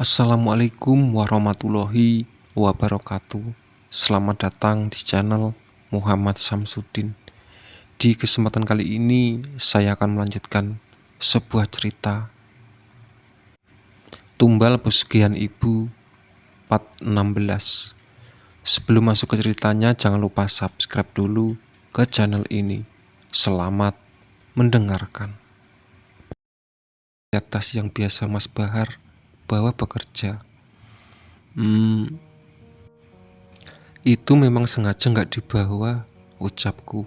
Assalamualaikum warahmatullahi wabarakatuh. Selamat datang di channel Muhammad Samsudin. Di kesempatan kali ini saya akan melanjutkan sebuah cerita Tumbal Pesugihan Ibu part 16. Sebelum masuk ke ceritanya, jangan lupa subscribe dulu ke channel ini. Selamat mendengarkan. Di atas yang biasa Mas Bahar bawa bekerja. Itu memang sengaja nggak dibawa, ucapku.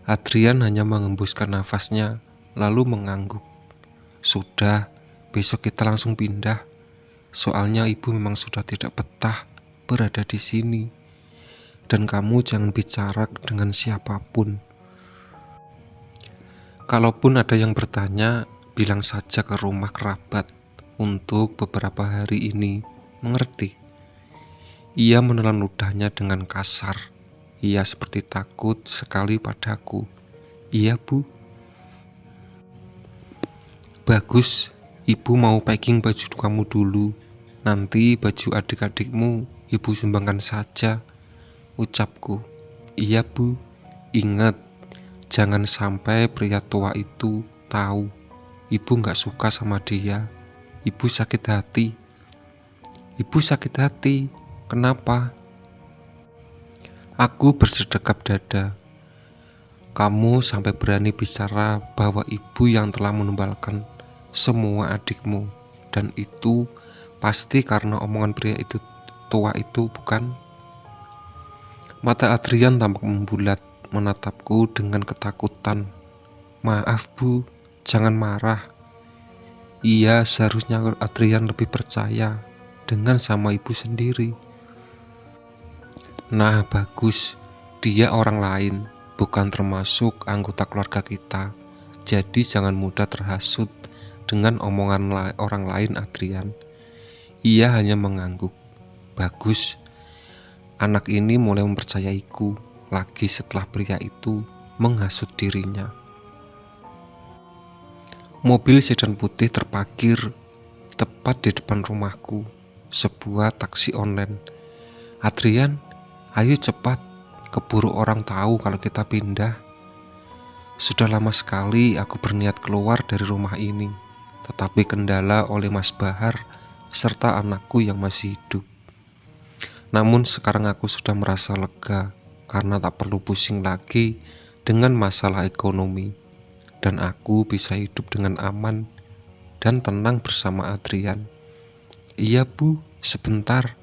Adrian hanya mengembuskan nafasnya, lalu mengangguk. Sudah, besok kita langsung pindah. Soalnya ibu memang sudah tidak betah berada di sini. Dan kamu jangan bicara dengan siapapun. Kalaupun ada yang bertanya, bilang saja ke rumah kerabat. Untuk beberapa hari ini, mengerti? Ia menelan ludahnya dengan kasar. Ia seperti takut sekali padaku. Iya, Bu. Bagus, ibu mau packing baju kamu dulu. Nanti baju adik-adikmu ibu sumbangkan saja, ucapku. Iya, Bu. Ingat, jangan sampai pria tua itu tahu ibu gak suka sama dia. Ibu sakit hati. Ibu sakit hati. Kenapa? Aku bersedekap dada. Kamu sampai berani bicara bahwa ibu yang telah menumbalkan semua adikmu. Dan itu pasti karena omongan pria itu tua itu, bukan? Mata Adrian tampak membulat, menatapku dengan ketakutan. Maaf, Bu, jangan marah. Iya, seharusnya Adrian lebih percaya dengan sama ibu sendiri. Nah, bagus. Dia orang lain, bukan termasuk anggota keluarga kita. Jadi jangan mudah terhasut dengan omongan orang lain, Adrian. Ia hanya mengangguk. Bagus. Anak ini mulai mempercayaiku lagi setelah pria itu menghasut dirinya. Mobil sedan putih terparkir tepat di depan rumahku, sebuah taksi online. Adrian, ayo cepat, keburu orang tahu kalau kita pindah. Sudah lama sekali aku berniat keluar dari rumah ini, tetapi kendala oleh Mas Bahar serta anakku yang masih hidup. Namun sekarang aku sudah merasa lega karena tak perlu pusing lagi dengan masalah ekonomi. Dan aku bisa hidup dengan aman dan tenang bersama Adrian. Iya, Bu, sebentar.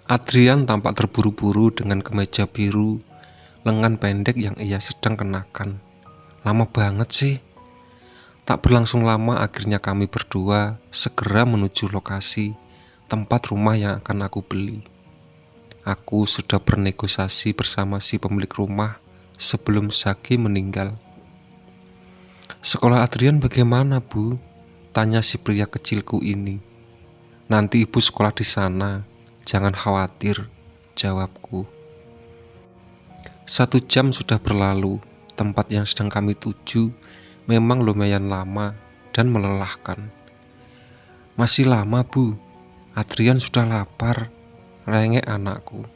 Adrian tampak terburu-buru dengan kemeja biru, lengan pendek yang ia sedang kenakan. Lama banget sih. Tak berlangsung lama akhirnya kami berdua segera menuju lokasi tempat rumah yang akan aku beli. Aku sudah bernegosiasi bersama si pemilik rumah sebelum Zaki meninggal. Sekolah Adrian bagaimana, Bu? Tanya si pria kecilku ini. Nanti ibu sekolah di sana, jangan khawatir, jawabku. 1 jam sudah berlalu. Tempat yang sedang kami tuju memang lumayan lama dan melelahkan. Masih lama, Bu. Adrian sudah lapar, rengek anakku.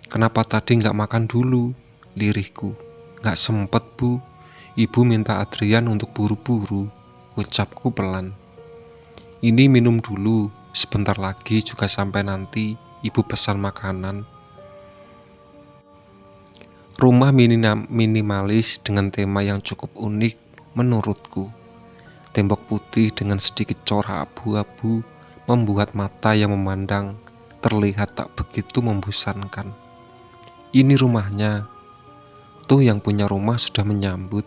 Kenapa tadi gak makan dulu? Lirihku. Gak sempet, Bu. Ibu minta Adrian untuk buru-buru, ucapku pelan. Ini minum dulu, sebentar lagi juga sampai nanti ibu pesan makanan. Rumah minimalis dengan tema yang cukup unik menurutku. Tembok putih dengan sedikit corak abu-abu membuat mata yang memandang terlihat tak begitu membosankan. Ini rumahnya. Tuh yang punya rumah sudah menyambut.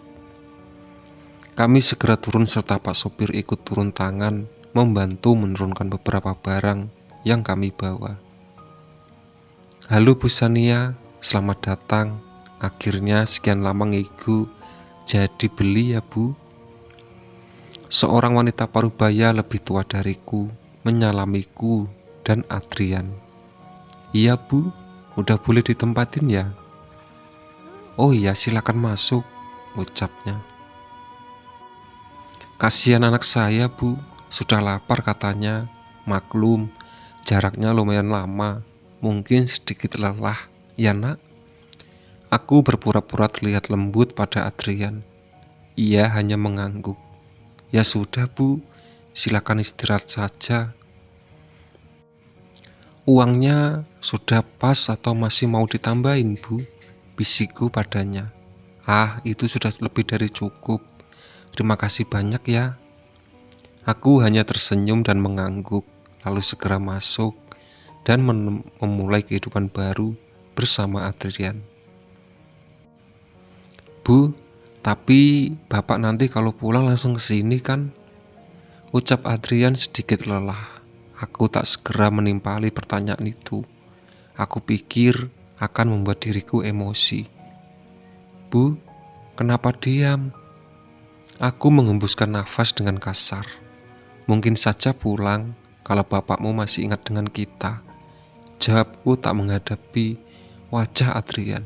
Kami segera turun serta Pak sopir ikut turun tangan membantu menurunkan beberapa barang yang kami bawa. Halo Bu Sania, selamat datang. Akhirnya sekian lama ngigu jadi beli ya, Bu. Seorang wanita parubaya lebih tua dariku menyalamiku dan Adrian. Iya, Bu, udah boleh ditempatin ya? Oh iya, silakan masuk, ucapnya. Kasihan anak saya, Bu, Sudah lapar katanya. Maklum, jaraknya lumayan lama. Mungkin sedikit lelah, ya nak? Aku berpura-pura terlihat lembut pada Adrian. Ia hanya mengangguk. Ya sudah bu, silakan istirahat saja. Uangnya sudah pas atau masih mau ditambahin bu? Bisikku padanya. Ah, itu sudah lebih dari cukup. Terima kasih banyak ya. Aku hanya tersenyum dan mengangguk, lalu segera masuk dan memulai kehidupan baru bersama Adrian. Bu, tapi bapak nanti kalau pulang langsung ke sini kan? Ucap Adrian sedikit lelah. Aku tak segera menimpali pertanyaan itu. Aku pikir akan membuat diriku emosi. Bu, kenapa diam? Aku menghembuskan nafas dengan kasar. Mungkin saja pulang kalau bapakmu masih ingat dengan kita. Jawabku tak menghadapi wajah Adrian.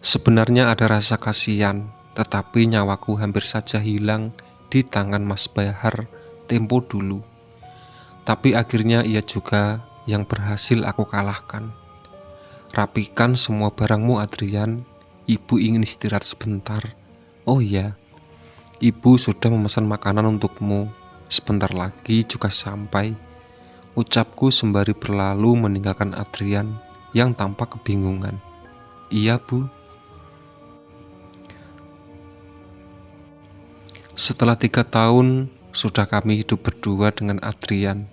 Sebenarnya ada rasa kasihan, tetapi nyawaku hampir saja hilang di tangan Mas Bahar tempo dulu. Tapi akhirnya ia juga yang berhasil aku kalahkan. Rapikan semua barangmu Adrian, ibu ingin istirahat sebentar. Oh iya, ibu sudah memesan makanan untukmu. Sebentar lagi juga sampai. Ucapku sembari berlalu meninggalkan Adrian yang tampak kebingungan. Iya bu. Setelah 3 tahun sudah kami hidup berdua dengan Adrian.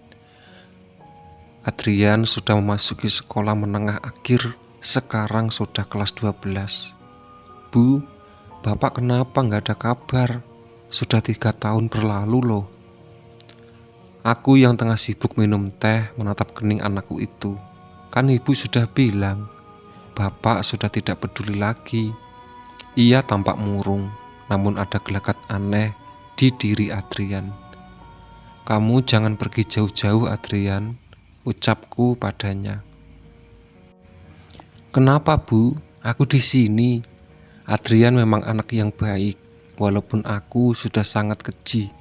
Adrian sudah memasuki sekolah menengah akhir, sekarang sudah kelas 12. Bu, bapak kenapa nggak ada kabar? Sudah 3 tahun berlalu loh. Aku yang tengah sibuk minum teh menatap kening anakku itu. Kan ibu sudah bilang, bapak sudah tidak peduli lagi. Ia tampak murung, namun ada gelagat aneh di diri Adrian. Kamu jangan pergi jauh-jauh Adrian, ucapku padanya. Kenapa bu? Aku di sini. Adrian memang anak yang baik, walaupun aku sudah sangat keji.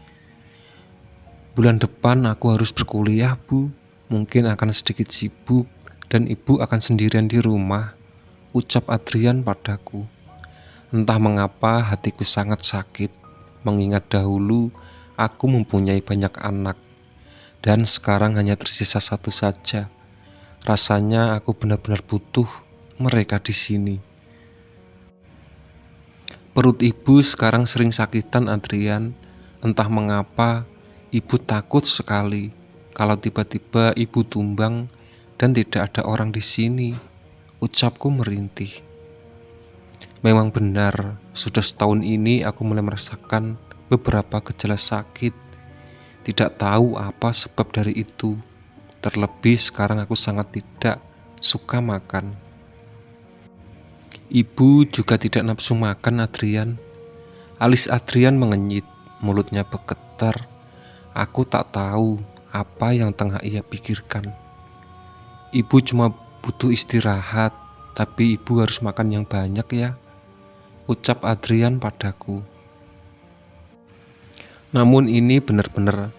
Bulan depan aku harus berkuliah bu. Mungkin akan sedikit sibuk dan ibu akan sendirian di rumah, ucap Adrian padaku. Entah mengapa hatiku sangat sakit, mengingat dahulu aku mempunyai banyak anak. Dan sekarang hanya tersisa satu saja. Rasanya aku benar-benar butuh mereka di sini. Perut ibu sekarang sering sakitan Adrian. Entah mengapa ibu takut sekali kalau tiba-tiba ibu tumbang dan tidak ada orang di sini. Ucapku merintih. Memang benar, sudah setahun ini aku mulai merasakan beberapa gejala sakit. Tidak tahu apa sebab dari itu. Terlebih sekarang aku sangat tidak suka makan. Ibu juga tidak nafsu makan Adrian. Alis Adrian mengenyit, mulutnya bergetar. Aku tak tahu apa yang tengah ia pikirkan. Ibu cuma butuh istirahat, tapi ibu harus makan yang banyak ya, ucap Adrian padaku. Namun ini benar-benar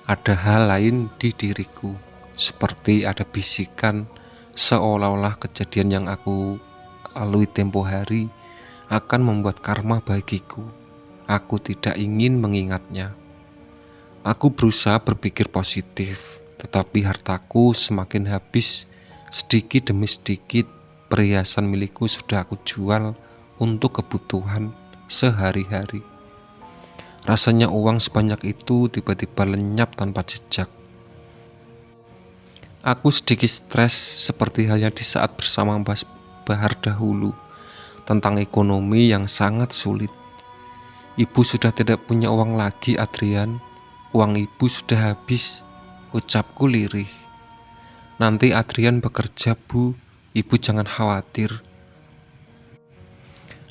ada hal lain di diriku, seperti ada bisikan seolah-olah kejadian yang aku lalui tempo hari akan membuat karma bagiku. Aku tidak ingin mengingatnya. Aku berusaha berpikir positif, tetapi hartaku semakin habis. Sedikit demi sedikit perhiasan milikku sudah aku jual untuk kebutuhan sehari-hari. Rasanya uang sebanyak itu tiba-tiba lenyap tanpa jejak. Aku sedikit stres seperti halnya di saat bersama Mas Bahar dahulu, tentang ekonomi yang sangat sulit. Ibu sudah tidak punya uang lagi Adrian. Uang ibu sudah habis, ucapku lirih. Nanti Adrian bekerja bu, ibu jangan khawatir.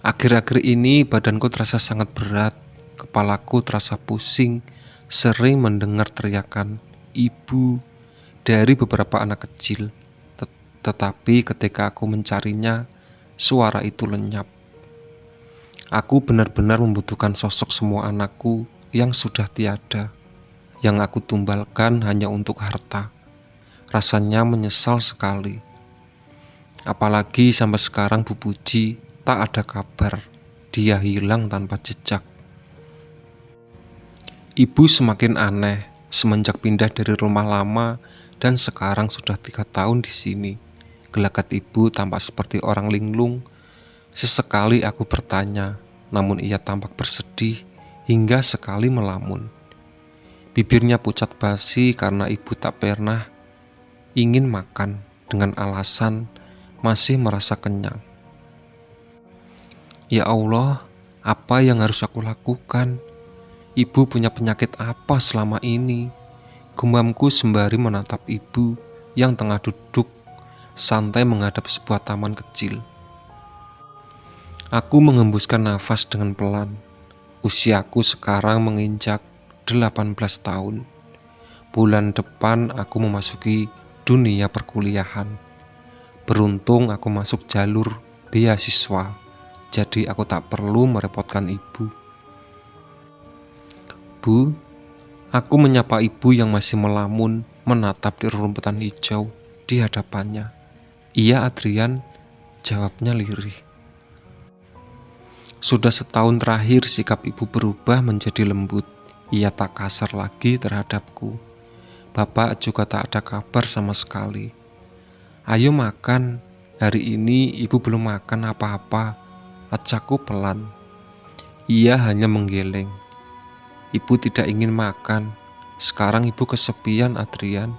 Akhir-akhir ini badanku terasa sangat berat. Kepalaku terasa pusing, sering mendengar teriakan ibu dari beberapa anak kecil. Tetapi ketika aku mencarinya, suara itu lenyap. Aku benar-benar membutuhkan sosok semua anakku yang sudah tiada, yang aku tumbalkan hanya untuk harta. Rasanya menyesal sekali. Apalagi sampai sekarang Bu Puji tak ada kabar. Dia hilang tanpa jejak. Ibu semakin aneh semenjak pindah dari rumah lama dan sekarang sudah 3 tahun di sini. Gelagat ibu tampak seperti orang linglung. Sesekali aku bertanya, namun ia tampak bersedih hingga sekali melamun. Bibirnya pucat basi karena ibu tak pernah ingin makan dengan alasan masih merasa kenyang. Ya Allah, apa yang harus aku lakukan? Ibu punya penyakit apa selama ini? Gumamku sembari menatap ibu yang tengah duduk santai menghadap sebuah taman kecil. Aku mengembuskan nafas dengan pelan. Usiaku sekarang menginjak 18 tahun. Bulan depan aku memasuki dunia perkuliahan. Beruntung aku masuk jalur beasiswa, jadi aku tak perlu merepotkan ibu. Bu, aku menyapa ibu yang masih melamun menatap di rumputan hijau di hadapannya. Iya Adrian, jawabnya lirih. Sudah setahun terakhir sikap ibu berubah menjadi lembut. Ia tak kasar lagi terhadapku. Bapak juga tak ada kabar sama sekali. Ayo makan, hari ini ibu belum makan apa-apa, ajakku pelan. Ia hanya menggeleng. Ibu tidak ingin makan, sekarang ibu kesepian Adrian.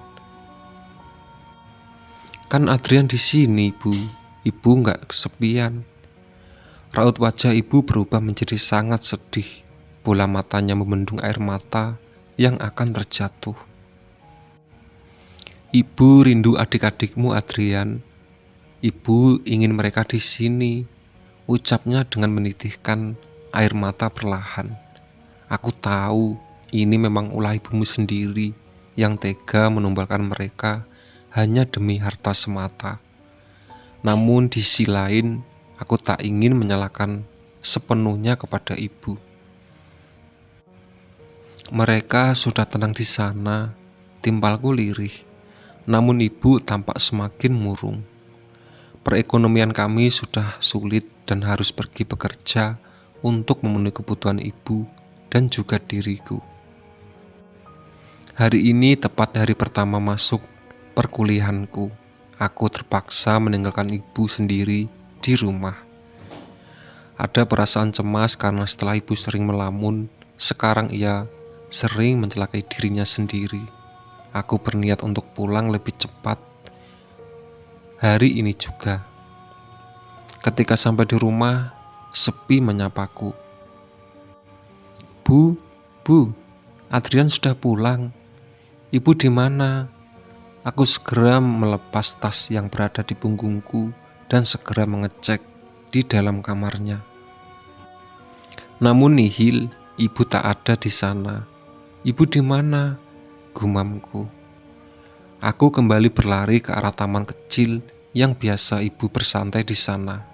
Kan Adrian di sini Bu, ibu nggak kesepian. Raut wajah ibu berubah menjadi sangat sedih. Bola matanya membendung air mata yang akan terjatuh. Ibu rindu adik-adikmu Adrian. Ibu ingin mereka di sini, ucapnya dengan menitihkan air mata perlahan. Aku tahu ini memang ulah ibumu sendiri yang tega menumbalkan mereka hanya demi harta semata. Namun di sisi lain, aku tak ingin menyalahkan sepenuhnya kepada ibu. Mereka sudah tenang di sana, timpalku lirih. Namun ibu tampak semakin murung. Perekonomian kami sudah sulit dan harus pergi bekerja untuk memenuhi kebutuhan ibu dan juga diriku. Hari ini tepat hari pertama masuk perkuliahanku. Aku terpaksa meninggalkan ibu sendiri di rumah. Ada perasaan cemas karena setelah ibu sering melamun, sekarang ia sering mencelakai dirinya sendiri. Aku berniat untuk pulang lebih cepat hari ini juga. Ketika sampai di rumah, sepi menyapaku. Bu, Adrian sudah pulang. Ibu di mana? Aku segera melepas tas yang berada di punggungku dan segera mengecek di dalam kamarnya. Namun nihil, ibu tak ada di sana. Ibu di mana? Gumamku. Aku kembali berlari ke arah taman kecil yang biasa ibu bersantai di sana.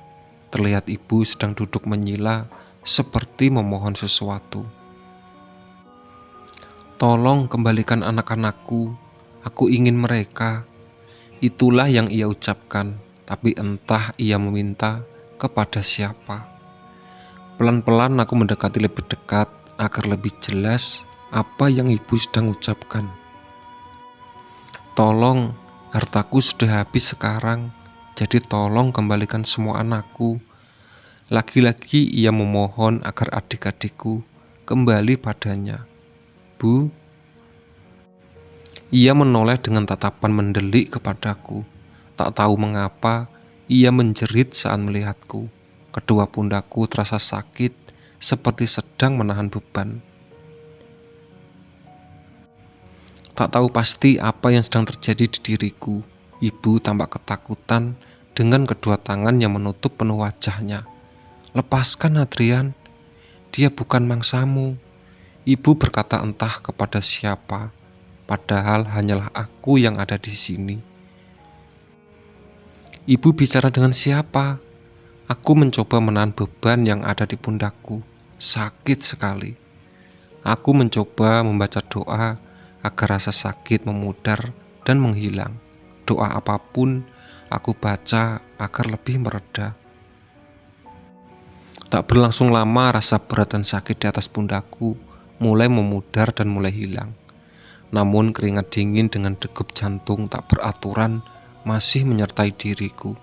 Terlihat ibu sedang duduk menyila seperti memohon sesuatu. Tolong kembalikan anak-anakku, aku ingin mereka. Itulah yang ia ucapkan, tapi entah ia meminta kepada siapa. Pelan-pelan aku mendekati lebih dekat agar lebih jelas apa yang ibu sedang ucapkan. Tolong, hartaku sudah habis sekarang, jadi tolong kembalikan semua anakku. Lagi-lagi ia memohon agar adik-adikku kembali padanya. Bu, ia menoleh dengan tatapan mendelik kepadaku. Tak tahu mengapa, ia menjerit saat melihatku. Kedua pundakku terasa sakit, seperti sedang menahan beban. Tak tahu pasti apa yang sedang terjadi di diriku. Ibu tampak ketakutan dengan kedua tangan yang menutup penuh wajahnya. Lepaskan Adrian, dia bukan mangsamu. Ibu berkata entah kepada siapa, padahal hanyalah aku yang ada di sini. Ibu bicara dengan siapa? Aku mencoba menahan beban yang ada di pundakku. Sakit sekali. Aku mencoba membaca doa agar rasa sakit memudar dan menghilang. Doa apapun aku baca agar lebih mereda. Tak berlangsung lama, rasa berat dan sakit di atas pundakku mulai memudar dan mulai hilang. Namun keringat dingin dengan degup jantung tak beraturan masih menyertai diriku.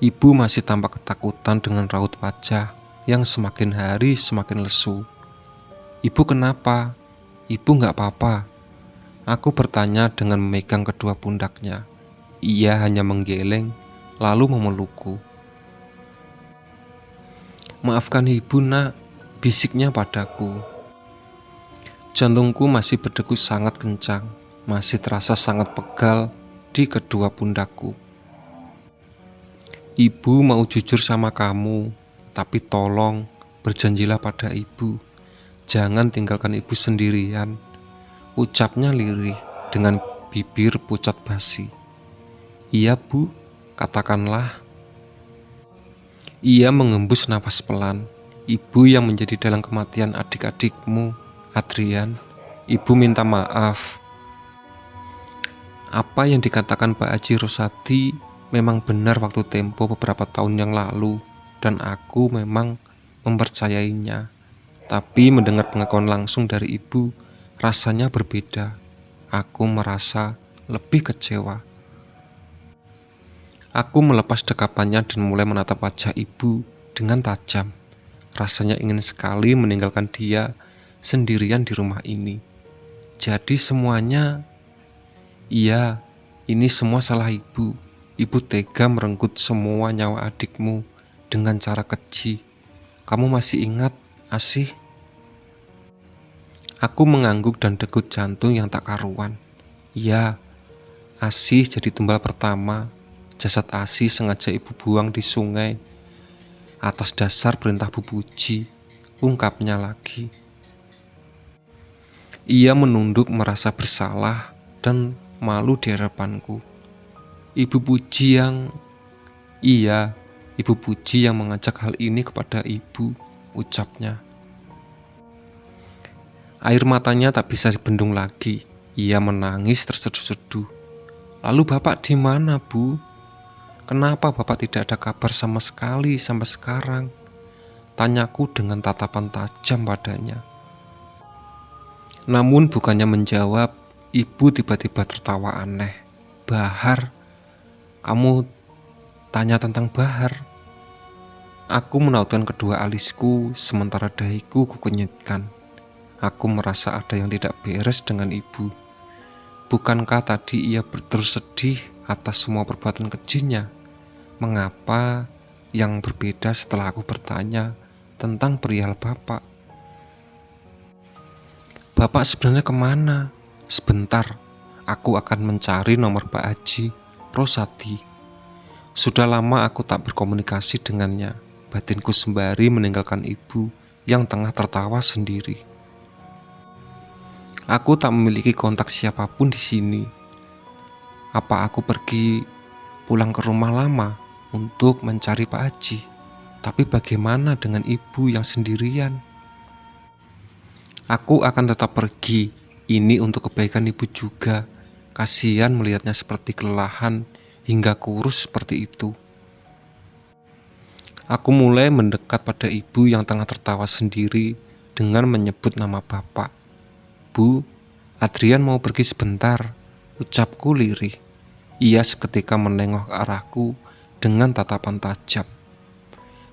Ibu masih tampak ketakutan dengan raut wajah yang semakin hari semakin lesu. "Ibu kenapa? Ibu gak apa-apa?" Aku bertanya dengan memegang kedua pundaknya. Ia hanya menggeleng lalu memelukku. "Maafkan ibu nak," bisiknya padaku. Jantungku masih berdegup sangat kencang, masih terasa sangat pegal di kedua pundakku. "Ibu mau jujur sama kamu, tapi tolong berjanjilah pada ibu. Jangan tinggalkan ibu sendirian," ucapnya lirih dengan bibir pucat basi. "Iya bu, katakanlah." Ia mengembus nafas pelan. "Ibu yang menjadi dalang kematian adik-adikmu, Adrian. Ibu minta maaf. Apa yang dikatakan Pak Haji Rosadi memang benar waktu tempo beberapa tahun yang lalu, dan aku memang mempercayainya. Tapi mendengar pengakuan langsung dari ibu, rasanya berbeda. Aku merasa lebih kecewa." Aku melepas dekapannya dan mulai menatap wajah ibu dengan tajam. Rasanya ingin sekali meninggalkan dia sendirian di rumah ini. Jadi semuanya, iya, ini semua salah ibu. Ibu tega merenggut semua nyawa adikmu dengan cara keji. Kamu masih ingat, Asih? Aku mengangguk dan degup jantung yang tak karuan. Ya, Asih jadi tumbal pertama. Jasad Asih sengaja ibu buang di sungai atas dasar perintah Bu Puji, ungkapnya lagi. Ia menunduk merasa bersalah dan malu di hadapanku. Ibu Puji yang mengajak hal ini kepada ibu, ucapnya. Air matanya tak bisa dibendung lagi. Ia menangis terseduh-seduh. "Lalu bapak di mana, Bu? Kenapa bapak tidak ada kabar sama sekali sampai sekarang?" tanyaku dengan tatapan tajam padanya. Namun bukannya menjawab, ibu tiba-tiba tertawa aneh. "Bahar? Kamu tanya tentang Bahar?" Aku menautkan kedua alisku sementara dahiku kukenyitkan. Aku merasa ada yang tidak beres dengan ibu. Bukankah tadi ia terus sedih atas semua perbuatan kejinya? Mengapa yang berbeda setelah aku bertanya tentang perihal bapak? "Bapak sebenarnya kemana? Sebentar, aku akan mencari nomor Pak Haji Rosadi. Sudah lama aku tak berkomunikasi dengannya." Batinku sembari meninggalkan ibu yang tengah tertawa sendiri. Aku tak memiliki kontak siapapun di sini. Apa aku pergi pulang ke rumah lama untuk mencari Pak Haji? Tapi bagaimana dengan ibu yang sendirian? Aku akan tetap pergi. Ini untuk kebaikan ibu juga. Kasihan melihatnya seperti kelelahan hingga kurus seperti itu. Aku mulai mendekat pada ibu yang tengah tertawa sendiri dengan menyebut nama bapak. "Bu, Adrian mau pergi sebentar," ucapku lirih. Ia seketika menengok ke arahku dengan tatapan tajam.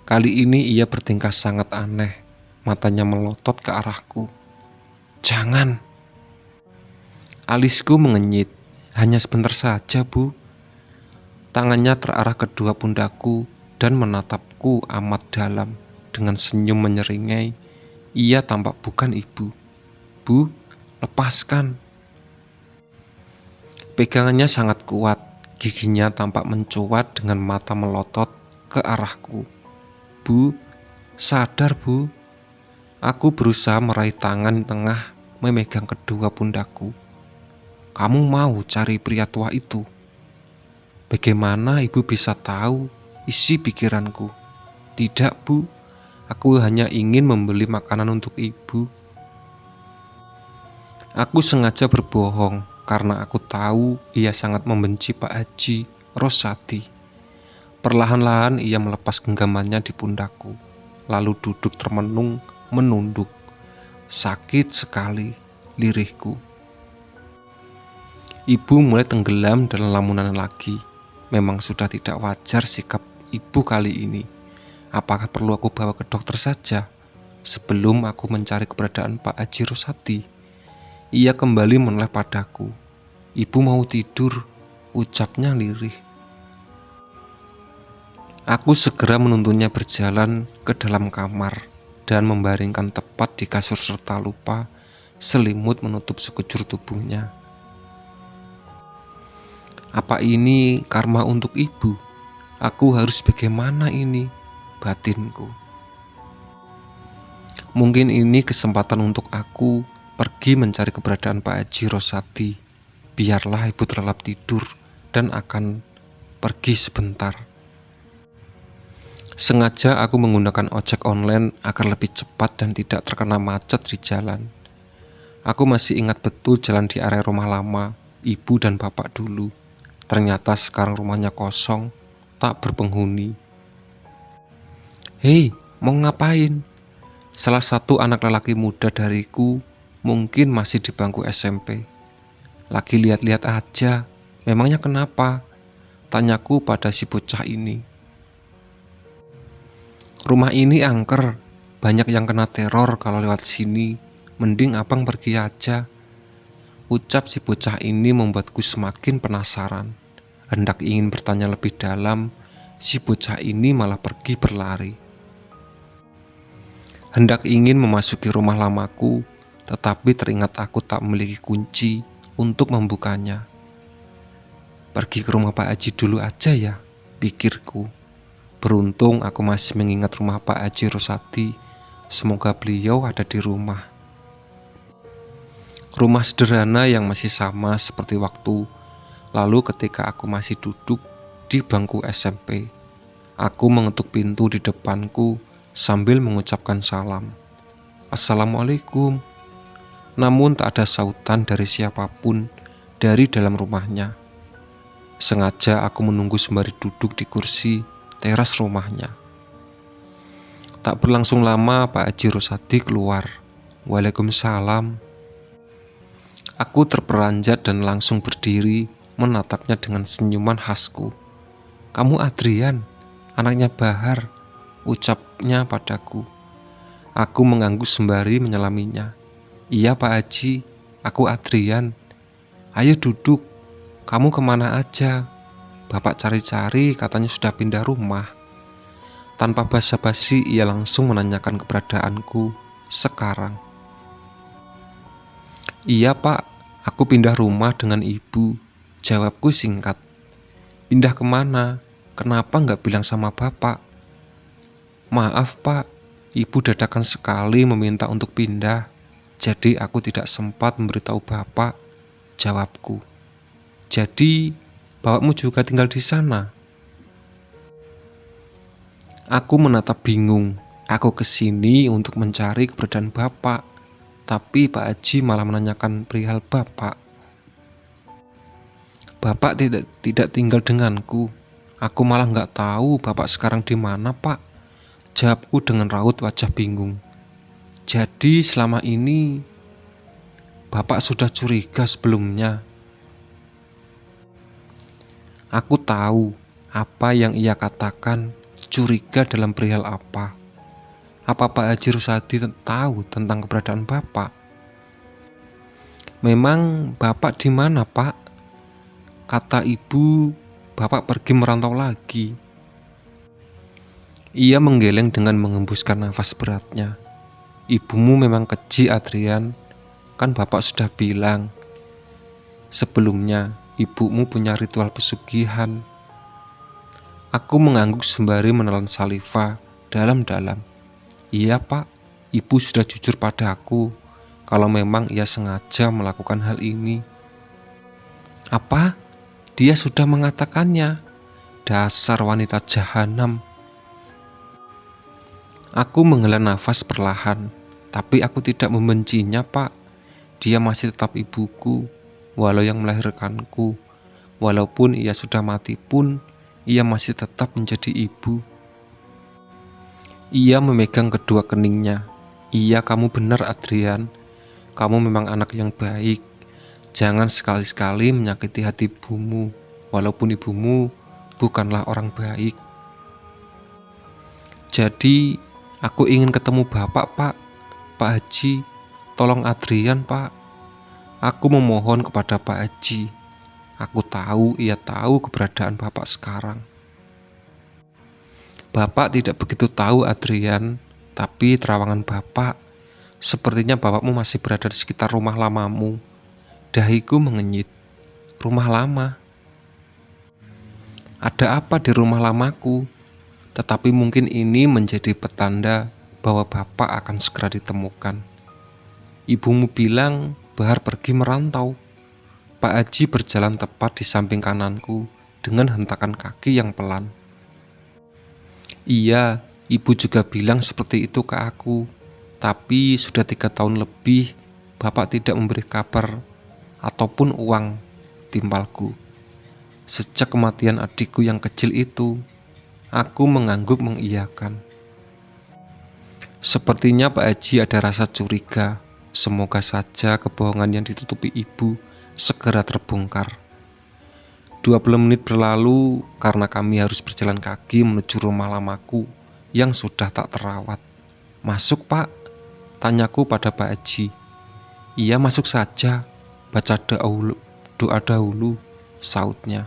Kali ini ia bertingkah sangat aneh. Matanya melotot ke arahku. "Jangan!" Alisku mengenyit. "Hanya sebentar saja, Bu." Tangannya terarah kedua pundakku dan menatapku amat dalam. Dengan senyum menyeringai, ia tampak bukan ibu. "Bu, lepaskan." Pegangannya sangat kuat. Giginya tampak mencuat dengan mata melotot ke arahku. "Bu, sadar Bu." Aku berusaha meraih tangan tengah memegang kedua pundakku. "Kamu mau cari pria tua itu?" Bagaimana ibu bisa tahu isi pikiranku? "Tidak Bu, aku hanya ingin membeli makanan untuk ibu." Aku sengaja berbohong karena aku tahu ia sangat membenci Pak Haji Rosadi. Perlahan-lahan ia melepas genggamannya di pundakku, lalu duduk termenung menunduk. Sakit sekali lirihku. Ibu mulai tenggelam dalam lamunan lagi. Memang sudah tidak wajar sikap ibu kali ini. Apakah perlu aku bawa ke dokter saja? Sebelum aku mencari keberadaan Pak Haji Rosadi, ia kembali menoleh padaku. Ibu mau tidur, ucapnya lirih. Aku segera menuntunnya berjalan ke dalam kamar dan membaringkan tepat di kasur serta lupa selimut menutup sekujur tubuhnya. Apa ini karma untuk ibu? Aku harus bagaimana ini? Batinku. Mungkin ini kesempatan untuk aku pergi mencari keberadaan Pak Haji Rosadi. Biarlah ibu terlelap tidur dan akan pergi sebentar. Sengaja aku menggunakan ojek online agar lebih cepat dan tidak terkena macet di jalan. Aku masih ingat betul jalan di area rumah lama ibu dan bapak dulu. Ternyata sekarang rumahnya kosong, tak berpenghuni. Hei, mau ngapain? Salah satu anak lelaki muda dariku mungkin masih di bangku SMP. Lagi lihat-lihat aja, memangnya kenapa? Tanyaku pada si bocah ini. Rumah ini angker, banyak yang kena teror kalau lewat sini. Mending abang pergi aja. Ucap si bocah ini membuatku semakin penasaran. Hendak ingin bertanya lebih dalam, si bocah ini malah pergi berlari. Hendak ingin memasuki rumah lamaku, tetapi teringat aku tak memiliki kunci untuk membukanya. Pergi ke rumah Pak Haji dulu aja ya, pikirku. Beruntung aku masih mengingat rumah Pak Haji Rosadi. Semoga beliau ada di rumah. Rumah sederhana yang masih sama seperti waktu lalu ketika aku masih duduk di bangku SMP. Aku mengetuk pintu di depanku sambil mengucapkan salam. Assalamualaikum. Namun tak ada sautan dari siapapun dari dalam rumahnya. Sengaja aku menunggu sembari duduk di kursi teras rumahnya. Tak berlangsung lama Pak Haji Rosadi keluar. Waalaikumsalam. Aku terperanjat dan langsung berdiri menatapnya dengan senyuman khasku. Kamu Adrian, anaknya Bahar, ucapnya padaku. Aku mengangguk sembari menyelaminya. Iya Pak Haji, aku Adrian. Ayo duduk, kamu kemana aja? Bapak cari-cari katanya sudah pindah rumah. Tanpa basa-basi ia langsung menanyakan keberadaanku sekarang. Iya Pak, aku pindah rumah dengan ibu. Jawabku singkat. Pindah kemana? Kenapa nggak bilang sama bapak? Maaf Pak, ibu dadakan sekali meminta untuk pindah. Jadi aku tidak sempat memberitahu bapak. Jawabku. Jadi bapakmu juga tinggal di sana? Aku menatap bingung. Aku kesini untuk mencari keberadaan bapak. Tapi Pak Haji malah menanyakan perihal bapak. Bapak tidak tinggal denganku. Aku malah nggak tahu bapak sekarang di mana Pak. Jawabku dengan raut wajah bingung. Jadi selama ini bapak sudah curiga sebelumnya. Aku tahu apa yang ia katakan, curiga dalam perihal apa. Apa Pak Haji Rosadi tahu tentang keberadaan bapak? Memang bapak di mana Pak? Kata ibu, bapak pergi merantau lagi. Ia menggeleng dengan mengembuskan nafas beratnya. Ibumu memang keji Adrian, kan bapak sudah bilang. Sebelumnya, ibumu punya ritual pesugihan. Aku mengangguk sembari menelan saliva dalam-dalam. Iya Pak, ibu sudah jujur padaku kalau memang ia sengaja melakukan hal ini. Apa? Dia sudah mengatakannya. Dasar wanita jahanam. Aku menghela nafas perlahan, tapi aku tidak membencinya Pak. Dia masih tetap ibuku, walau yang melahirkanku. Walaupun ia sudah mati pun, ia masih tetap menjadi ibu. Ia memegang kedua keningnya. Iya, kamu benar, Adrian. Kamu memang anak yang baik. Jangan sekali-sekali menyakiti hati ibumu, walaupun ibumu bukanlah orang baik. Jadi, aku ingin ketemu Bapak, Pak. Pak Haji, tolong Adrian, Pak. Aku memohon kepada Pak Haji. Aku tahu ia tahu keberadaan Bapak sekarang. Bapak tidak begitu tahu Adrian, tapi terawangan Bapak, sepertinya Bapakmu masih berada di sekitar rumah lamamu. Dahiku mengenyit. Rumah lama? Ada apa di rumah lamaku? Tetapi mungkin ini menjadi petanda bahwa Bapak akan segera ditemukan. Ibumu bilang Bahar pergi merantau. Pak Haji berjalan tepat di samping kananku dengan hentakan kaki yang pelan. Iya, ibu juga bilang seperti itu ke aku. Tapi sudah 3 tahun lebih Bapak tidak memberi kabar ataupun uang timpalku. Sejak kematian adikku yang kecil itu, aku mengangguk mengiyakan. Sepertinya Pak Haji ada rasa curiga. Semoga saja kebohongan yang ditutupi ibu segera terbongkar. 20 menit berlalu karena kami harus berjalan kaki menuju rumah lamaku yang sudah tak terawat. Masuk, Pak? Tanyaku pada Pak Haji. Iya, masuk saja. Baca doa dahulu, sautnya.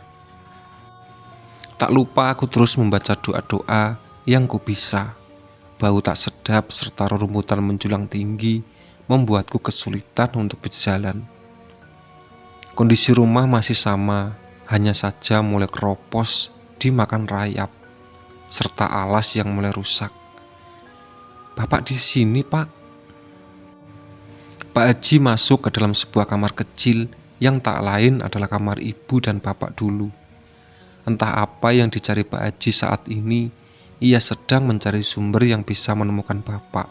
Tak lupa aku terus membaca doa-doa yang ku bisa. Bau tak sedap serta rerumputan menjulang tinggi membuatku kesulitan untuk berjalan. Kondisi rumah masih sama, hanya saja mulai keropos dimakan rayap, serta alas yang mulai rusak. Bapak di sini, Pak? Pak Haji masuk ke dalam sebuah kamar kecil yang tak lain adalah kamar ibu dan bapak dulu. Entah apa yang dicari Pak Haji saat ini, ia sedang mencari sumber yang bisa menemukan Bapak.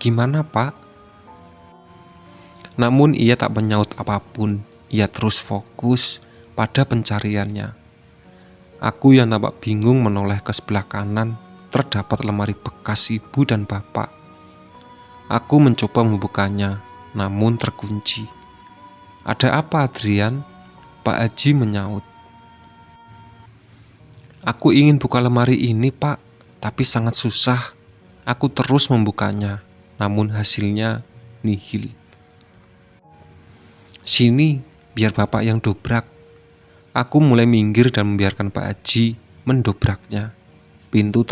Gimana, Pak? Namun ia tak menyaut apapun. Ia terus fokus pada pencariannya. Aku yang tampak bingung menoleh ke sebelah kanan. Terdapat lemari bekas ibu dan bapak. Aku mencoba membukanya, namun terkunci. Ada apa, Adrian? Pak Haji menyaut. Aku ingin buka lemari ini, Pak, tapi sangat susah. Aku terus membukanya, namun hasilnya nihil. Sini, biar Bapak yang dobrak. Aku mulai minggir dan membiarkan Pak Haji mendobraknya. Pintu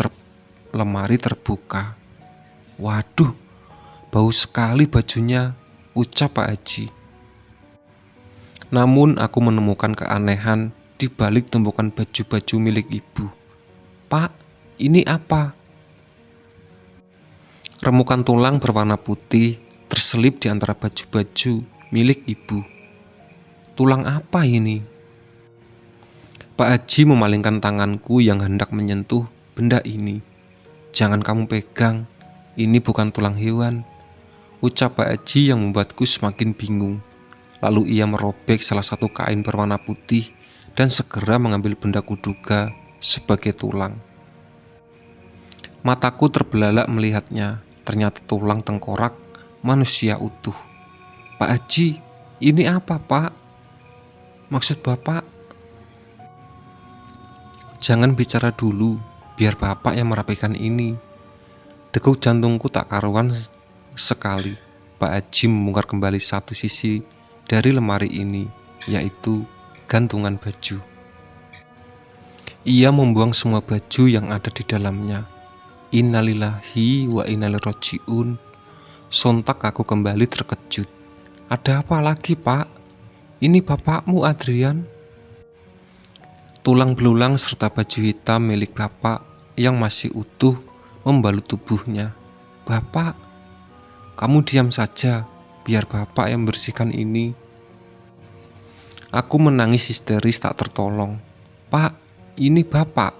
lemari terbuka. Waduh, bau sekali bajunya, ucap Pak Haji. Namun aku menemukan keanehan di balik tumpukan baju-baju milik ibu. Pak, ini apa? Remukan tulang berwarna putih terselip di antara baju-baju milik ibu. Tulang apa ini? Pak Haji memalingkan tanganku yang hendak menyentuh benda ini. Jangan kamu pegang, ini bukan tulang hewan, ucap Pak Haji yang membuatku semakin bingung. Lalu ia merobek salah satu kain berwarna putih dan segera mengambil benda kuduga sebagai tulang. Mataku terbelalak melihatnya. Ternyata tulang tengkorak manusia utuh. Pak Haji, ini apa, Pak? Maksud Bapak? Jangan bicara dulu, biar Bapak yang merapikan ini. Degup jantungku tak karuan sekali. Pak Haji membongkar kembali satu sisi dari lemari ini, yaitu gantungan baju. Ia membuang semua baju yang ada di dalamnya. Innalillahi wa inna ilaihi raji'un. Sontak aku kembali terkejut. Ada apa lagi, Pak? Ini bapakmu, Adrian. Tulang belulang serta baju hitam milik bapak yang masih utuh membalut tubuhnya. Bapak, kamu diam saja, biar bapak yang bersihkan ini. Aku menangis histeris tak tertolong. Pak, ini bapak.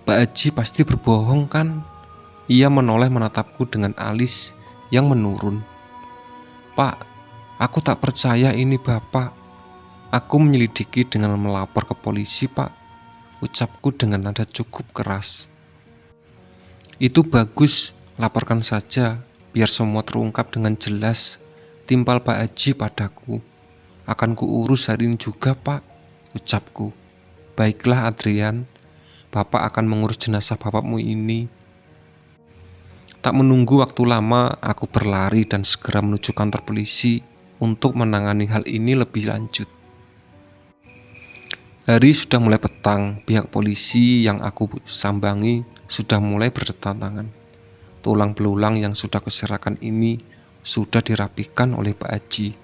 Pak Haji pasti berbohong, kan? Ia menoleh menatapku dengan alis yang menurun. Pak, Aku tak percaya ini Bapak. Aku menyelidiki dengan melapor ke polisi, Pak. Ucapku dengan nada cukup keras. Itu bagus, laporkan saja, biar semua terungkap dengan jelas. Timpal Pak Haji padaku. Akan kuurus hari ini juga, Pak, ucapku. Baiklah Adrian, Bapak akan mengurus jenazah bapakmu ini. Tak menunggu waktu lama, aku berlari dan segera menuju kantor polisi untuk menangani hal ini lebih lanjut. Hari sudah mulai petang, pihak polisi yang aku sambangi sudah mulai berdatangan. Tulang belulang yang sudah kuserakan ini sudah dirapikan oleh Pak Haji,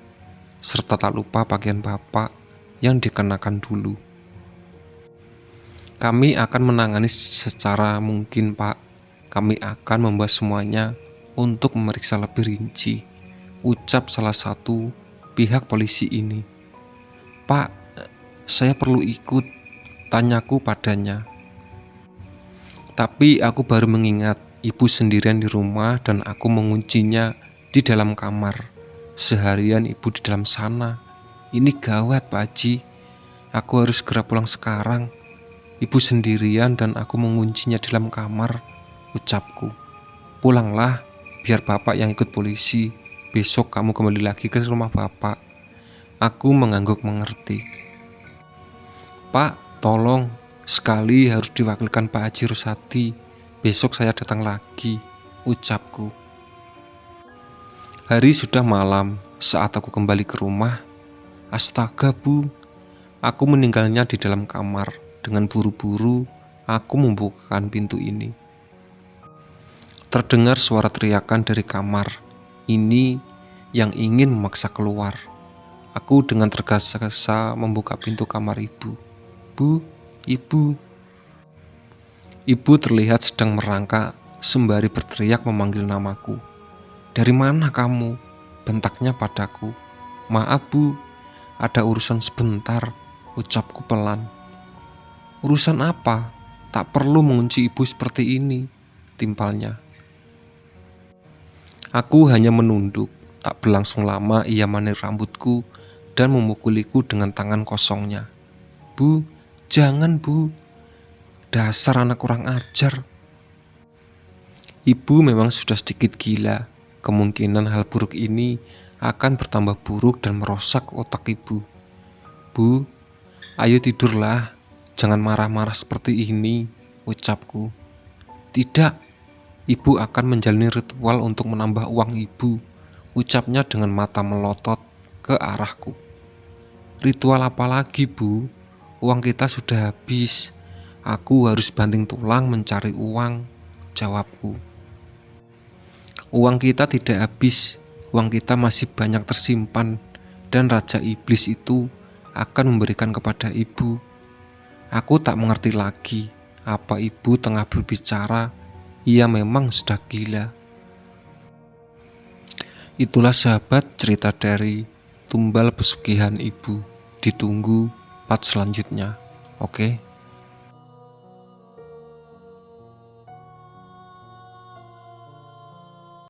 serta tak lupa pakaian bapak yang dikenakan dulu. Kami akan menangani secara mungkin, Pak. Kami akan membahas semuanya untuk memeriksa lebih rinci, ucap salah satu pihak polisi ini. Pak, saya perlu ikut, tanyaku padanya. Tapi aku baru mengingat ibu sendirian di rumah dan aku menguncinya di dalam kamar. Seharian ibu di dalam sana. Ini gawat Pak Haji. Aku harus segera pulang sekarang. Ibu sendirian dan aku menguncinya di dalam kamar, ucapku. Pulanglah, biar bapak yang ikut polisi. Besok kamu kembali lagi ke rumah bapak. Aku mengangguk mengerti. Pak, tolong, sekali harus diwakilkan Pak Haji Rusadi. Besok saya datang lagi, ucapku. Hari sudah malam saat aku kembali ke rumah. Astaga Bu, aku meninggalnya di dalam kamar. Dengan buru-buru, aku membukakan pintu ini. Terdengar suara teriakan dari kamar. Ini yang ingin memaksa keluar. Aku dengan tergesa-gesa membuka pintu kamar ibu. Bu, ibu. Ibu terlihat sedang merangkak sembari berteriak memanggil namaku. Dari mana kamu? Bentaknya padaku. Maaf Bu, ada urusan sebentar, ucapku pelan. Urusan apa? Tak perlu mengunci ibu seperti ini, timpalnya. Aku hanya menunduk. Tak berlangsung lama ia menarik rambutku dan memukuliku dengan tangan kosongnya. Bu, jangan Bu, dasar anak kurang ajar. Ibu memang sudah sedikit gila. Kemungkinan hal buruk ini akan bertambah buruk dan merosak otak ibu. Bu, ayo tidurlah, jangan marah-marah seperti ini, ucapku. Tidak, ibu akan menjalani ritual untuk menambah uang ibu, ucapnya dengan mata melotot ke arahku. Ritual apa lagi Bu? Uang kita sudah habis. Aku harus banting tulang mencari uang, jawabku. Uang kita tidak habis, uang kita masih banyak tersimpan, dan Raja Iblis itu akan memberikan kepada ibu. Aku tak mengerti lagi apa ibu tengah berbicara. Ia memang sudah gila. Itulah sahabat cerita dari Tumbal Pesugihan Ibu. Ditunggu part selanjutnya. Oke.